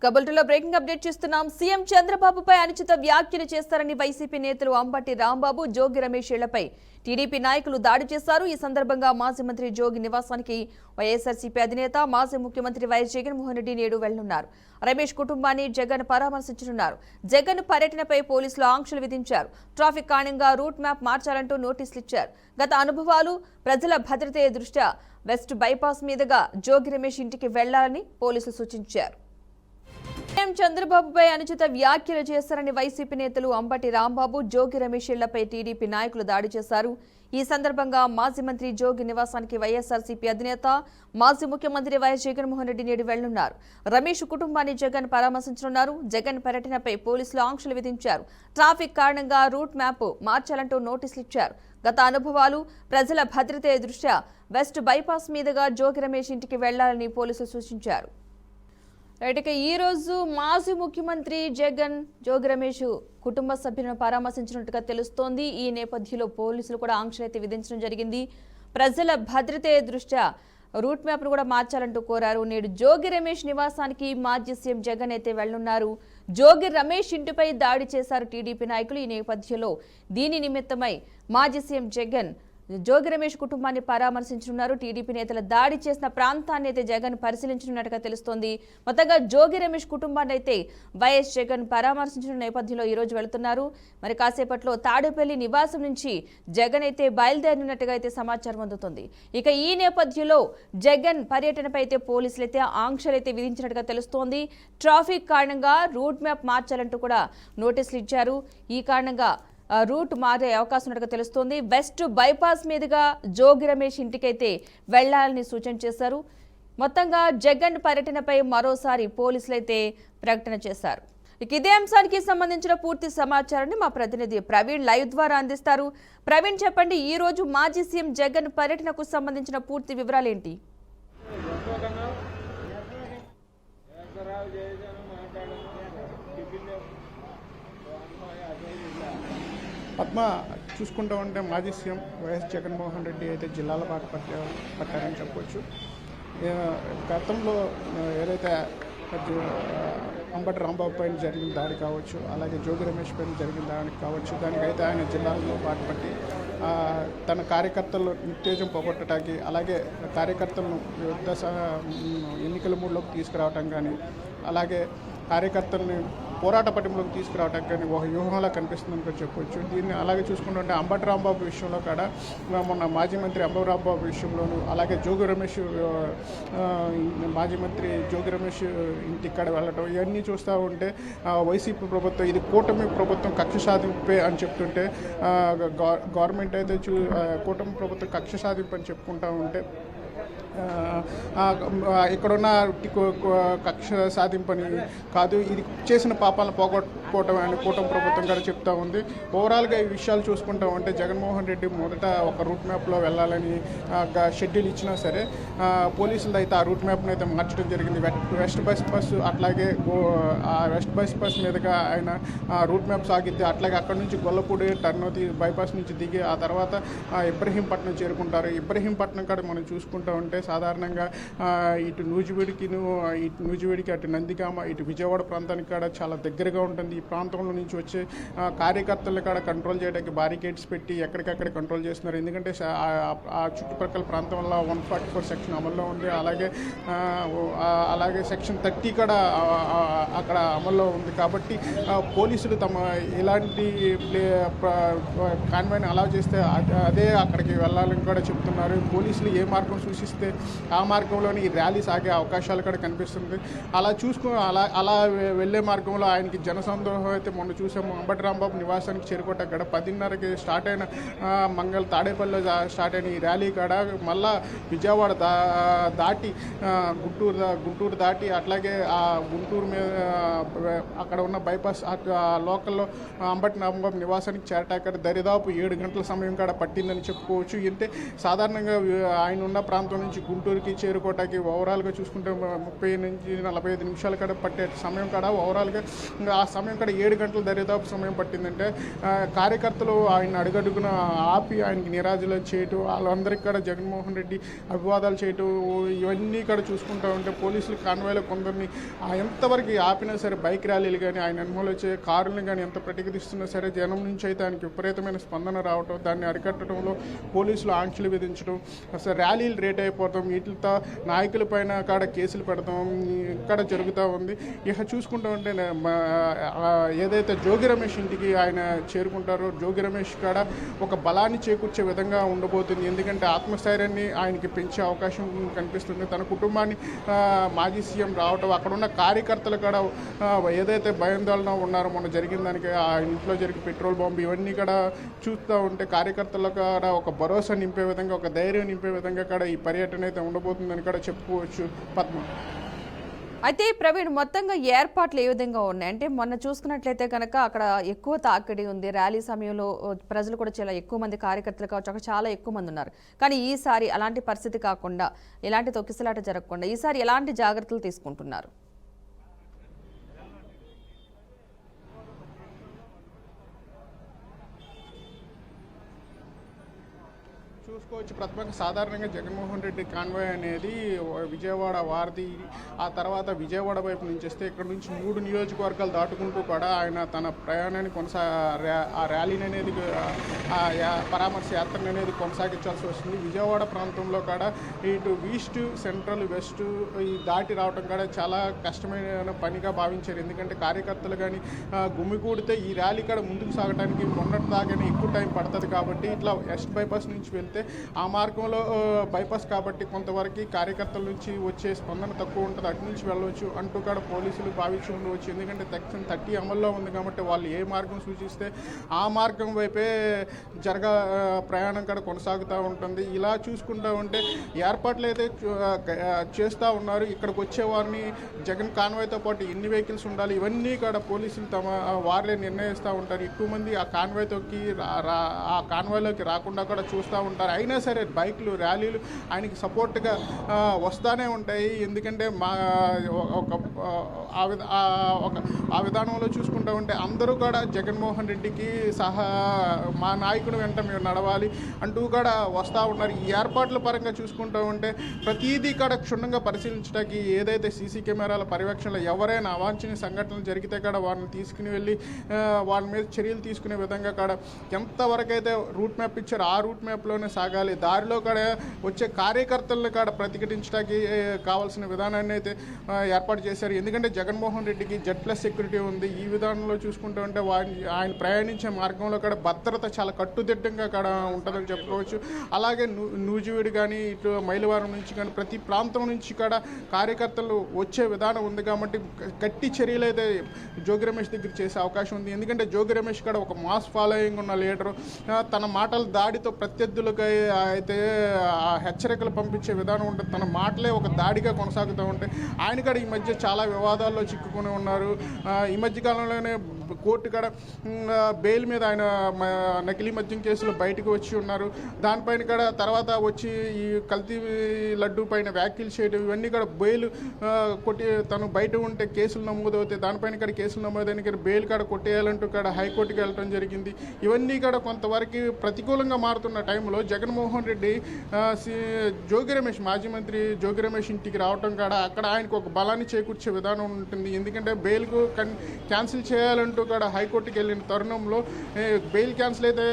కబుల్టలో breaking update చేస్తున్నాం. CM చంద్రబాబుపై అనుచిత వ్యాఖ్యలు చేస్తారని వైసీపీ నేతలు అంబటి రాంబాబు, జోగి రమేష్ ఇళ్లపై టీడీపీ నాయకులు దాడి చేశారు. ఈ సందర్భంగా మాజీ మంత్రి జోగి నివాసానికి వైఎస్ఆర్సీపీ అధినేత, మాజీ ముఖ్యమంత్రి వైఎస్ జగన్మోహన్ రెడ్డి నేడు వెళ్లనున్నారు. రమేష్ కుటుంబాన్ని జగన్ పరామర్శించనున్నారు. జగన్ పర్యటనపై పోలీసులు ఆంక్షలు విధించారు. ట్రాఫిక్ కారణంగా రూట్ మ్యాప్ మార్చాలంటూ నోటీసులు ఇచ్చారు. గత అనుభవాలు, ప్రజల భద్రత దృష్ట్యా వెస్ట్ బైపాస్ మీదుగా జోగి రమేష్ ఇంటికి వెళ్లాలని పోలీసులు సూచించారు. సీఎం చంద్రబాబుపై అనుచిత వ్యాఖ్యలు చేశారని వైసీపీ నేతలు అంబటి రాంబాబు, జోగి రమేష్ ఇళ్లపై టీడీపీ నాయకులు దాడి చేశారు. ఈ సందర్భంగా మాజీ మంత్రి జోగి నివాసానికి వైఎస్ఆర్సీపీ అధినేత, మాజీ ముఖ్యమంత్రి వైఎస్ జగన్మోహన్ రెడ్డి నేడు వెళ్లనున్నారు. రమేష్ కుటుంబాన్ని జగన్ పరామర్శించనున్నారు. జగన్ పర్యటనపై పోలీసులు ఆంక్షలు విధించారు. ట్రాఫిక్ కారణంగా రూట్ మ్యాప్ మార్చాలంటూ నోటీసులు ఇచ్చారు. గత అనుభవాలు, ప్రజల భద్రత దృష్ట్యా వెస్ట్ బైపాస్ మీదుగా జోగి రమేష్ ఇంటికి వెళ్లాలని పోలీసులు సూచించారు. ఈ రోజు మాజీ ముఖ్యమంత్రి జగన్ జోగి రమేష్ కుటుంబ సభ్యులను పరామర్శించినట్టుగా తెలుస్తోంది. ఈ నేపథ్యంలో పోలీసులు కూడా ఆంక్షలు విధించడం జరిగింది. ప్రజల భద్రత దృష్ట్యా రూట్ మ్యాప్ను కూడా మార్చాలంటూ కోరారు. నేడు జోగి రమేష్ నివాసానికి మాజీ సీఎం జగన్ అయితే వెళ్లనున్నారు. జోగి రమేష్ ఇంటిపై దాడి చేశారు టీడీపీ నాయకులు. ఈ నేపథ్యంలో దీని నిమిత్తమై మాజీ సీఎం జగన్ జోగి రమేష్ కుటుంబాన్ని పరామర్శించనున్నారు. టీడీపీ నేతల దాడి చేసిన ప్రాంతాన్ని అయితే జగన్ పరిశీలించనున్నట్టుగా తెలుస్తోంది. మొత్తంగా జోగి రమేష్ కుటుంబాన్ని అయితే వైఎస్ జగన్ పరామర్శించిన నేపథ్యంలో ఈ రోజు వెళుతున్నారు. మరి కాసేపట్లో తాడేపల్లి నివాసం నుంచి జగన్ అయితే బయలుదేరినట్టుగా అయితే సమాచారం అందుతుంది. ఇక ఈ నేపథ్యంలో జగన్ పర్యటనపై అయితే పోలీసులు అయితే ఆంక్షలు అయితే విధించినట్టుగా తెలుస్తోంది. ట్రాఫిక్ కారణంగా రూట్ మ్యాప్ మార్చాలంటూ కూడా నోటీసులు ఇచ్చారు. ఈ కారణంగా రూట్ మారే అవకాశం ఉన్నట్టుగా తెలుస్తోంది. వెస్ట్ బైపాస్ మీదుగా జోగి రమేష్ ఇంటికైతే వెళ్లాలని సూచన చేశారు. మొత్తంగా జగన్ పర్యటనపై మరోసారి పోలీసులు అయితే ప్రకటన చేశారు. ఇదే అంశానికి సంబంధించిన పూర్తి సమాచారాన్ని మా ప్రతినిధి ప్రవీణ్ లైవ్ ద్వారా అందిస్తారు. ప్రవీణ్, చెప్పండి, ఈ రోజు మాజీ సీఎం జగన్ పర్యటనకు సంబంధించిన పూర్తి వివరాలు ఏంటి? పద్మ, చూసుకుంటూ ఉంటే మాజీ సీఎం వైఎస్ జగన్మోహన్ రెడ్డి అయితే జిల్లాల బాట పట్టారని చెప్పవచ్చు. గతంలో ఏదైతే అంబటి రాంబాబు పైన జరిగిన దాడి కావచ్చు, అలాగే జోగి రమేష్ పైన జరిగిన దాడి కావచ్చు, దానికైతే ఆయన జిల్లాల్లో బాటపట్టి తన కార్యకర్తలను ఉత్తేజం పోగొట్టడానికి, అలాగే కార్యకర్తలను ఎన్నికల మూడులోకి తీసుకురావటం కానీ, అలాగే కార్యకర్తల్ని పోరాట పటిమలోకి తీసుకురావడానికి కానీ ఒక వ్యూహంలా కనిపిస్తుందని చెప్పవచ్చు. దీన్ని అలాగే చూసుకుంటుంటే అంబటి రాంబాబు విషయంలో కూడా మొన్న మాజీ మంత్రి అంబటి రాంబాబు విషయంలోనూ, అలాగే జోగి రమేష్ మాజీ మంత్రి జోగి రమేష్ ఇంటిక్కడ వెళ్ళటం, ఇవన్నీ చూస్తూ ఉంటే వైసీపీ ప్రభుత్వం ఇది కూటమి ప్రభుత్వం కక్ష సాధింపే అని చెప్తుంటే, గవర్నమెంట్ అయితే కూటమి ప్రభుత్వం కక్ష సాధింపు అని చెప్పుకుంటూ ఉంటే ఇక్కడున్న కక్ష సాధింపని కాదు, ఇది చేసిన పాపాలను పోగొట్టుకోవటం అని కూటమి ప్రభుత్వం కూడా చెప్తా ఉంది. ఓవరాల్గా ఈ విషయాలు చూసుకుంటా ఉంటే జగన్మోహన్ రెడ్డి మొదట ఒక రూట్ మ్యాప్లో వెళ్ళాలని షెడ్యూల్ ఇచ్చినా సరే పోలీసులు అయితే ఆ రూట్ మ్యాప్ను అయితే మార్చడం జరిగింది. వెస్ట్ బైపాస్, అట్లాగే ఆ వెస్ట్ బైపాస్ మీదుగా ఆయన రూట్ మ్యాప్ సాగిద్ది. అట్లాగే అక్కడ నుంచి గొల్లపూడి టర్నోతి బైపాస్ నుంచి దిగి ఆ తర్వాత ఇబ్రహీంపట్నం చేరుకుంటారు. ఇబ్రహీంపట్నం కాడ మనం చూసుకుంటూ ఉంటే సాధారణంగా ఇటు నూజివీడికి అటు నందిగామ, ఇటు విజయవాడ ప్రాంతానికి కూడా చాలా దగ్గరగా ఉంటుంది. ఈ ప్రాంతంలో నుంచి వచ్చే కార్యకర్తలు కూడా కంట్రోల్ చేయడానికి బారికేడ్స్ పెట్టి ఎక్కడికక్కడ కంట్రోల్ చేస్తున్నారు. ఎందుకంటే ఆ చుట్టుపక్కల ప్రాంతం వల్ల 144 సెక్షన్ అమల్లో ఉంది. అలాగే సెక్షన్ 30 కూడా అక్కడ అమల్లో ఉంది. కాబట్టి పోలీసులు తమ ఇలాంటి కాన్వాయ్ని అలౌ చేస్తే అదే అక్కడికి వెళ్ళాలని కూడా చెప్తున్నారు. పోలీసులు ఏ మార్గం సూచిస్తే ఆ మార్గంలోని ఈ ర్యాలీ సాగే అవకాశాలు కూడా కనిపిస్తుంది. అలా వెళ్ళే మార్గంలో ఆయనకి జనసందోహం అయితే మొన్న చూసాము. అంబటి రాంబాబు నివాసానికి చేరుకోవటం కూడా 10:30కి స్టార్ట్ అయిన తాడేపల్లిలో స్టార్ట్ అయిన ఈ ర్యాలీ కూడా మళ్ళా విజయవాడ దాటి గుంటూరు దాటి, అట్లాగే ఆ గుంటూరు మీద అక్కడ ఉన్న బైపాస్ లోకల్లో అంబటి రాంబాబు నివాసానికి చేరటాక దరిదాపు 7 గంటల సమయం కూడా పట్టిందని చెప్పుకోవచ్చు. అంటే సాధారణంగా ఆయన ఉన్న ప్రాంతం నుంచి గుంటూరుకి చేరుకోవటానికి ఓవరాల్గా చూసుకుంటే 30 నుంచి 45 నిమిషాల కాడ పట్టే సమయం కాడ ఓవరాల్గా ఇంకా ఆ సమయం కాడ 7 గంటల దరిదాపు సమయం పట్టిందంటే కార్యకర్తలు ఆయన అడుగడుగున ఆపి ఆయనకి నిరాజులు చేయటం, వాళ్ళందరికీ కూడా జగన్మోహన్ రెడ్డి అభివాదాలు చేయటం, ఇవన్నీ కూడా చూసుకుంటూ ఉంటే పోలీసులు కాన్వాయ్లో కొందరిని ఎంతవరకు ఆపినా సరే బైక్ ర్యాలీలు కానీ ఆయన అనుమూలు వచ్చే కారులను కానీ ఎంత ప్రతిఘటిస్తున్నా సరే జనం నుంచి అయితే ఆయనకి విపరీతమైన స్పందన రావటం, దాన్ని అరికట్టడంలో పోలీసులు ఆంక్షలు విధించడం, అసలు ర్యాలీలు రేట్ అయిపోతాం, వీటితో నాయకుల పైన కాడ కేసులు పెడతాం ఇక్కడ జరుగుతూ ఉంది. ఇక చూసుకుంటూ ఉంటే ఏదైతే జోగి రమేష్ ఇంటికి ఆయన చేరుకుంటారో జోగి రమేష్ కాడ ఒక బలాన్ని చేకూర్చే విధంగా ఉండబోతుంది. ఎందుకంటే ఆత్మస్థైర్యాన్ని ఆయనకి పెంచే అవకాశం కనిపిస్తుంది. తన కుటుంబాన్ని మాజీ సీఎం రావటం, అక్కడ ఉన్న కార్యకర్తలు కూడా ఏదైతే భయాందోళన ఉన్నారో మొన్న జరిగిన దానికి ఆ ఇంట్లో జరిగిన పెట్రోల్ బాంబు ఇవన్నీ కూడా చూస్తూ ఉంటే కార్యకర్తలకు కూడా ఒక భరోసా నింపే విధంగా, ఒక ధైర్యం నింపే విధంగా కూడా ఈ పర్యటన అయితే ఉండబోతుందని కూడా చెప్పుకోవచ్చు. పద్మ. అయితే ప్రవీణ్, మొత్తంగా ఏర్పాట్లు ఏ విధంగా ఉన్నాయి అంటే మొన్న చూసుకున్నట్లయితే కనుక అక్కడ ఎక్కువ తాకిడి ఉంది, ర్యాలీ సమయంలో ప్రజలు కూడా చాలా ఎక్కువ మంది కార్యకర్తలు కావచ్చు, అక్కడ చాలా ఎక్కువ మంది ఉన్నారు. కానీ ఈసారి అలాంటి పరిస్థితి కాకుండా, ఎలాంటి తొక్కిసలాట జరగకుండా ఈసారి ఎలాంటి జాగ్రత్తలు తీసుకుంటున్నారు? చూసుకోవచ్చు ప్రతిపక్ష సాధారణంగా జగన్మోహన్ రెడ్డి కాన్వాయ్ అనేది విజయవాడ, వారధి, ఆ తర్వాత విజయవాడ వైపు నుంచి వస్తే ఇక్కడ నుంచి 3 నియోజకవర్గాలు దాటుకుంటూ కూడా ఆయన తన ప్రయాణాన్ని ఆ ర్యాలీని అనేది పరామర్శ యాత్రను అనేది కొనసాగించాల్సి వస్తుంది. విజయవాడ ప్రాంతంలో కూడా ఇటు ఈస్ట్, సెంట్రల్, వెస్ట్ ఈ దాటి రావడం కూడా చాలా కష్టమైన పనిగా భావించారు. ఎందుకంటే కార్యకర్తలు కానీ గుమికూడితే ఈ ర్యాలీ కూడా ముందుకు సాగడానికి మొన్నటి దాకానే ఎక్కువ టైం పడుతుంది. కాబట్టి ఇట్లా వెస్ట్ బైపాస్ నుంచి వెళ్తే ఆ మార్గంలో బైపాస్ కాబట్టి కొంతవరకు కార్యకర్తల నుంచి వచ్చే స్పందన తక్కువ ఉంటుంది, అటు నుంచి వెళ్ళవచ్చు అంటూ కూడా పోలీసులు భావించి ఉండవచ్చు. ఎందుకంటే సెక్షన్ 30 అమల్లో ఉంది కాబట్టి వాళ్ళు ఏ మార్గం సూచిస్తే ఆ మార్గం వైపే ప్రయాణం కూడా కొనసాగుతూ ఉంటుంది. ఇలా చూసుకుంటూ ఉంటే ఏర్పాట్లు అయితే చేస్తూ ఉన్నారు. ఇక్కడికి వచ్చే వారిని జగన్ కాన్వాయ్తో పాటు ఎన్ని వెహికల్స్ ఉండాలి ఇవన్నీ కూడా పోలీసులు వారిలే నిర్ణయిస్తూ ఉంటారు. ఎక్కువ మంది ఆ కాన్వాయ్లోకి రాకుండా కూడా చూస్తూ ఉంటారు. అయినా సరే బైక్లు, ర్యాలీలు ఆయనకి సపోర్ట్గా వస్తూనే ఉంటాయి. ఎందుకంటే ఆ విధానంలో చూసుకుంటూ ఉంటే అందరూ కూడా జగన్మోహన్ రెడ్డికి మా నాయకుడు వెంట మేము నడవాలి అంటూ కూడా వస్తూ ఉన్నారు. ఈ ఏర్పాట్ల పరంగా చూసుకుంటూ ఉంటే ప్రతీదీ కూడా క్షుణ్ణంగా పరిశీలించడానికి ఏదైతే సీసీ కెమెరాల పర్యవేక్షణలో ఎవరైనా అవాంఛనీయ సంఘటనలు జరిగితే కూడా వారిని తీసుకుని వెళ్ళి వాళ్ళ మీద చర్యలు తీసుకునే విధంగా కూడా ఎంతవరకు అయితే రూట్ మ్యాప్ ఇచ్చారో ఆ రూట్ మ్యాప్లోనే సాగాలి. దారిలో కూడా వచ్చే కార్యకర్తలను కూడా ప్రతిఘటించడానికి కావాల్సిన విధానాన్ని అయితే ఏర్పాటు చేశారు. ఎందుకంటే జగన్మోహన్ రెడ్డికి Z+ సెక్యూరిటీ ఉంది. ఈ విధానంలో చూసుకుంటూ ఉంటే ఆయన ప్రయాణించే మార్గంలో కూడా భద్రత చాలా కట్టుదిట్టంగా కూడా ఉంటుందని చెప్పుకోవచ్చు. అలాగే నూజివీడు కానీ ఇటు మైలవరం నుంచి కానీ ప్రతి ప్రాంతం నుంచి కూడా కార్యకర్తలు వచ్చే విధానం ఉంది కాబట్టి గట్టి చర్యలు అయితే జోగి రమేష్ దగ్గర చేసే అవకాశం ఉంది. ఎందుకంటే జోగి రమేష్ కూడా ఒక మాస్ ఫాలోయింగ్ ఉన్న లీడరు. తన మాటల దాడితో ప్రత్యర్థులకు అయితే హెచ్చరికలు పంపించే విధానం ఉంటుంది. తన మాటలే ఒక దాడిగా కొనసాగుతూ ఉంటాయి. ఆయన కూడా ఈ మధ్య చాలా వివాదాల్లో చిక్కుకొని ఉన్నారు. ఈ మధ్య కాలంలోనే కోర్టు కూడా బెయిల్ మీద ఆయన నకిలీ మద్యం కేసులో బయటకు వచ్చి ఉన్నారు. దానిపైన కూడా తర్వాత వచ్చి ఈ కల్తీ లడ్డు పైన వ్యాఖ్యలు చేయడం ఇవన్నీ కూడా బెయిల్ కొట్టి తను బయట ఉంటే కేసులు నమోదవుతాయి. దానిపైన కూడా కేసులు నమోదైన కూడా బెయిల్ కూడా కొట్టేయాలంటూ కూడా హైకోర్టుకి వెళ్ళడం జరిగింది. ఇవన్నీ కూడా కొంతవరకు ప్రతికూలంగా మారుతున్న టైంలో జగన్మోహన్ రెడ్డి జోగి రమేష్, మాజీ మంత్రి జోగి రమేష్ ఇంటికి రావటం కూడా అక్కడ ఆయనకు ఒక బలాన్ని చేకూర్చే విధానం ఉంటుంది. ఎందుకంటే బెయిల్కు క్యాన్సిల్ చేయాలంటూ కూడా హైకోర్టుకి వెళ్ళిన తరుణంలో బెయిల్ క్యాన్సిల్ అయితే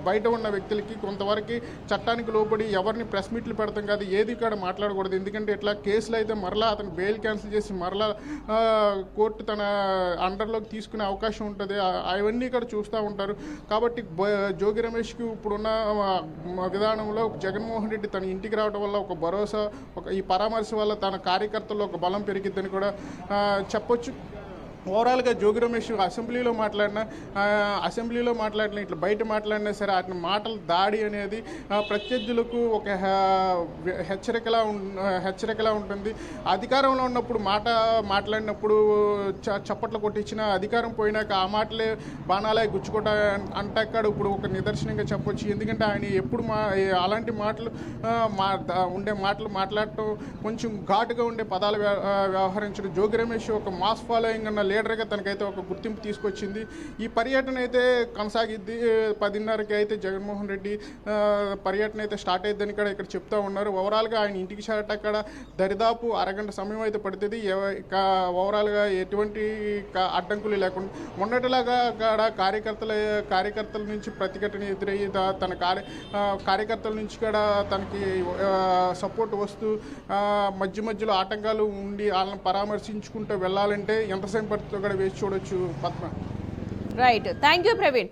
బయట ఉన్న వ్యక్తులకి కొంతవరకు చట్టానికి లోబడి ఎవరిని ప్రెస్ మీట్లు పెడతాం కాదు, ఏది కూడా మాట్లాడకూడదు. ఎందుకంటే ఇట్లా కేసులు అయితే మరలా అతను బెయిల్ క్యాన్సిల్ చేసి మరలా కోర్టు తన అండర్లోకి తీసుకునే అవకాశం ఉంటుంది. అవన్నీ కూడా చూస్తూ ఉంటారు. కాబట్టి జోగి రమేష్కి ఇప్పుడున్న విధానంలో జగన్మోహన్ రెడ్డి తన ఇంటికి రావడం వల్ల ఒక భరోసా, ఈ పరామర్శ వల్ల తన కార్యకర్తల్లో ఒక బలం పెరిగిద్దని కూడా చెప్పొచ్చు. ఓవరాల్గా జోగి రమేష్ అసెంబ్లీలో మాట్లాడిన ఇట్లా బయట మాట్లాడినా సరే అతని మాటల దాడి అనేది ప్రత్యర్థులకు ఒక హెచ్చరికలా ఉంటుంది. అధికారంలో ఉన్నప్పుడు మాట్లాడినప్పుడు చప్పట్లు కొట్టించిన అధికారం పోయినాక ఆ మాటలే బాణాలే గుచ్చుకోవటం అంటాడు ఇప్పుడు ఒక నిదర్శనంగా చెప్పొచ్చు. ఎందుకంటే ఆయన ఎప్పుడు అలాంటి మాటలు మాట్లాడటం కొంచెం ఘాటుగా ఉండే పదాలు వ్యవహరించడం జోగి రమేష్ ఒక మాస్ ఫాలోయింగ్ అన్న లీడర్గా తనకైతే ఒక గుర్తింపు తీసుకొచ్చింది. ఈ పర్యటన అయితే కొనసాగిద్ది. 10:30కి అయితే జగన్మోహన్ రెడ్డి పర్యటన అయితే స్టార్ట్ అయిద్దని ఇక్కడ చెప్తా ఉన్నారు. ఓవరాల్గా ఆయన ఇంటికి చేరట అక్కడ దరిదాపు అరగంట సమయం అయితే పడుతుంది. ఓవరాల్గా ఎటువంటి అడ్డంకులు లేకుండా మొన్నటిలాగా అక్కడ కార్యకర్తల నుంచి ప్రతిఘటన ఎదురయ్యి తన కార్యకర్తల నుంచి కూడా తనకి సపోర్ట్ వస్తూ మధ్యలో ఆటంకాలు ఉండి వాళ్ళని పరామర్శించుకుంటూ వెళ్ళాలంటే ఎంతసేపు పడుతుందో కూడా వేసి చూడొచ్చు Padma. Right, thank you Praveen.